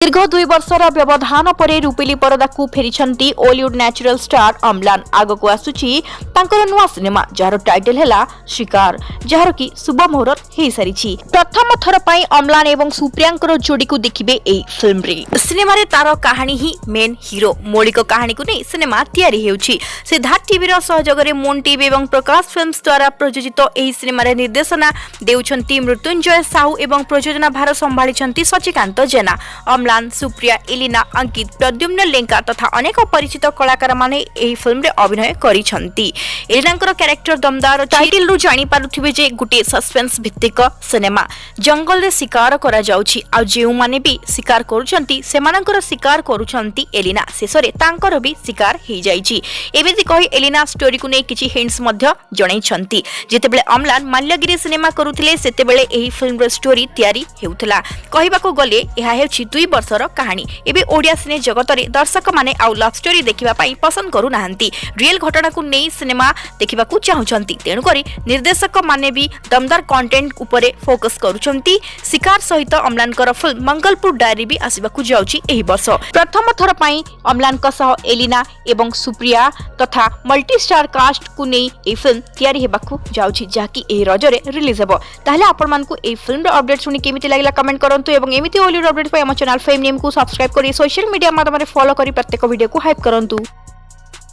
दीर्घ 2 वर्षर व्यवधान पर रूपिली परदा को फेरी ओलीवुड नेचुरल स्टार अम्लान आगक आसुची नुआ सिनेमा जार टाइटल है शिकार जार की शुभ मुहूर्त हो सारी। प्रथम थर पर अम्लान एवं सुप्रिया जोड़ी को देखिबे एई फिल्म रे। सिनेमा रे तार कहानी ही मेन हीरो मौलिक कहानी को नहीं सिनेमा तैयारी हेउची। सिद्धार्थ टीवी रो सहयोग रे मोन टीवी एवं प्रकाश फिल्म्स द्वारा प्रयोजित एई सिनेमा रे निर्देशना देउछंती मृत्युंजय साहू एवं प्रयोजना भार संभाळिछंती सचिकांत जेना। अम्लान सुप्रिया एलिना अंकित प्रद्युम्न लेंका तथा अनेक परिचित कलाकार माने एही फिल्म रे अभिनय करिसंती। एलिनांकर कैरेक्टर दमदार टाइटल रु जानि पारुथिबे जे गुटे सस्पेंस भित्तिक सिनेमा जंगल रे शिकार करा जाउछि आ जेउ माने भी शिकार करूछंती सेमानंकर शिकार करूछंती एलिना शेषरे तांकर भी शिकार हे जाइछि। एबेति कहि एलिना स्टोरी को नै किछि हिंट्स मध्य जणाइछंती। जेतेबेले अम्लान माल्यगिरी सिनेमा करूथिले सेतेबेले एही फिल्म रे स्टोरी तयारी हेउथला। कहिबाको गले एहा हेउछि 2 वर्षर कहानी। एबे ओडिया सिने जगत रे दर्शक माने आउ लव स्टोरी देखिबा पई पसंद करू नाहंती, रियल घटना को नै सिनेमा देखिबा को चाहुचंती। तेनु करी निर्देशक माने भी दमदार कंटेंट उपरे फोकस करूचंती। शिकार सहित अम्लानकर फिल्म मंगलपुर डायरी भी आसीबा को जाउची एही वर्ष। प्रथम थर पई अम्लान का सह एलिना एवं सुप्रिया तथा मल्टी स्टार कास्ट को नै ए फिल्म तयारी हेबा को जाउची जाकी एही रजरे रिलीज हेबो। ताहले आपण मानकु ए फिल्म रो अपडेट सुनी केमिति लागला कमेंट करंतु एवं एमिति ओली अपडेट पई हम चैनल फेमनेम को सब्सक्राइब करी सोशल मीडिया माध्यम रे फॉलो करी प्रत्येक वीडियो को हाइप करंतु।